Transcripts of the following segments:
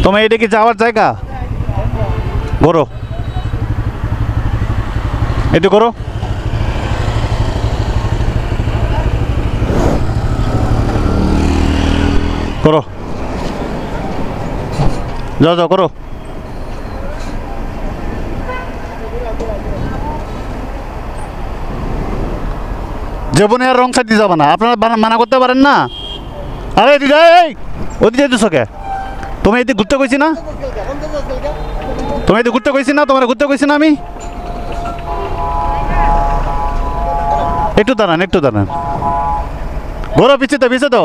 তোমার এটা কি যাওয়ার জায়গা? ঘোরো, একটু করো। করো, যাও যাও করো। জীবনে আর রং সাইড দিয়ে যাবে না, আপনারা মানা করতে পারেন না। আরে দিদা, এই ওদিকে যেতেছো কে? তুমি এদিকে ঘুরতে কইছি না? তুমি এদিকে ঘুরতে কইছি না? তোমার ঘুরতে কইছি না আমি? একটু দাঁড়ান, একটু দাঁড়ান। ঘোরো, পিছিয়ে তো, পিছিয়ে তো।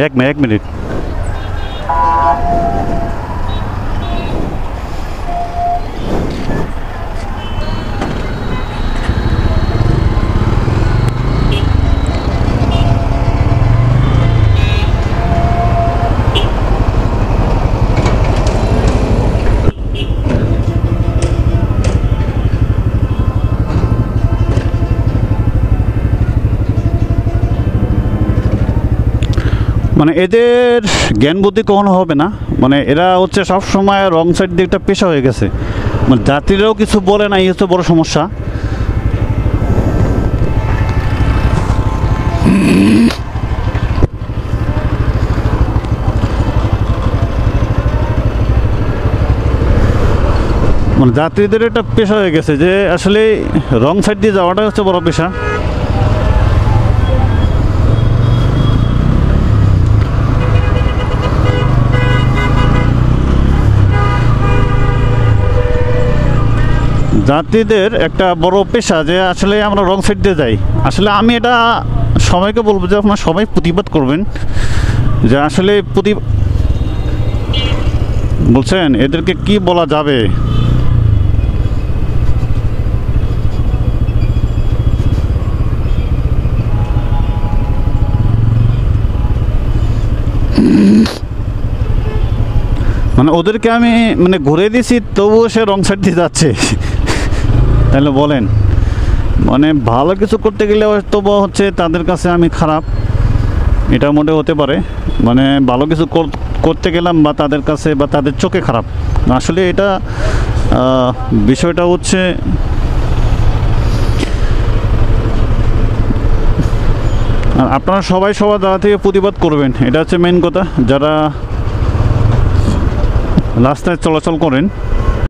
এক মিনিট। মানে এদের জ্ঞান বুদ্ধি কখনো হবে না, মানে এরা হচ্ছে সব সময় রং সাইড দিয়ে একটা পেশা হয়ে গেছে। মানে যাত্রীরাও কিছু বলে না, এই হচ্ছে বড় সমস্যা। মানে যাত্রীদের একটা পেশা হয়ে গেছে যে আসলে রং সাইড দিয়ে যাওয়াটা হচ্ছে বড় পেশা। যাত্রীদের একটা বড় পেশা যে আসলে আমরা রং সাইড দিয়ে যাই। আসলে আমি এটা সবাইকে বলবো যে আপনারা সবাই প্রতিবাদ করবেন, যে আসলে বলছেন এদেরকে কি বলা যাবে। মানে ওদেরকে আমি মানে ঘুরে দিছি, তবুও সে রং সাইড দিয়ে যাচ্ছে। তাহলে বলেন, মানে ভালো কিছু করতে গেলে হয়তো হচ্ছে তাদের কাছে আমি খারাপ, এটা মোটে হতে পারে। মানে ভালো কিছু করতে গেলাম বা তাদের কাছে বা তাদের চোখে খারাপ। আসলে এটা বিষয়টা হচ্ছে আপনারা সবাই সবার জায়গা থেকে প্রতিবাদ করবেন, এটা হচ্ছে মেন কথা। যারা রাস্তায় চলাচল করেন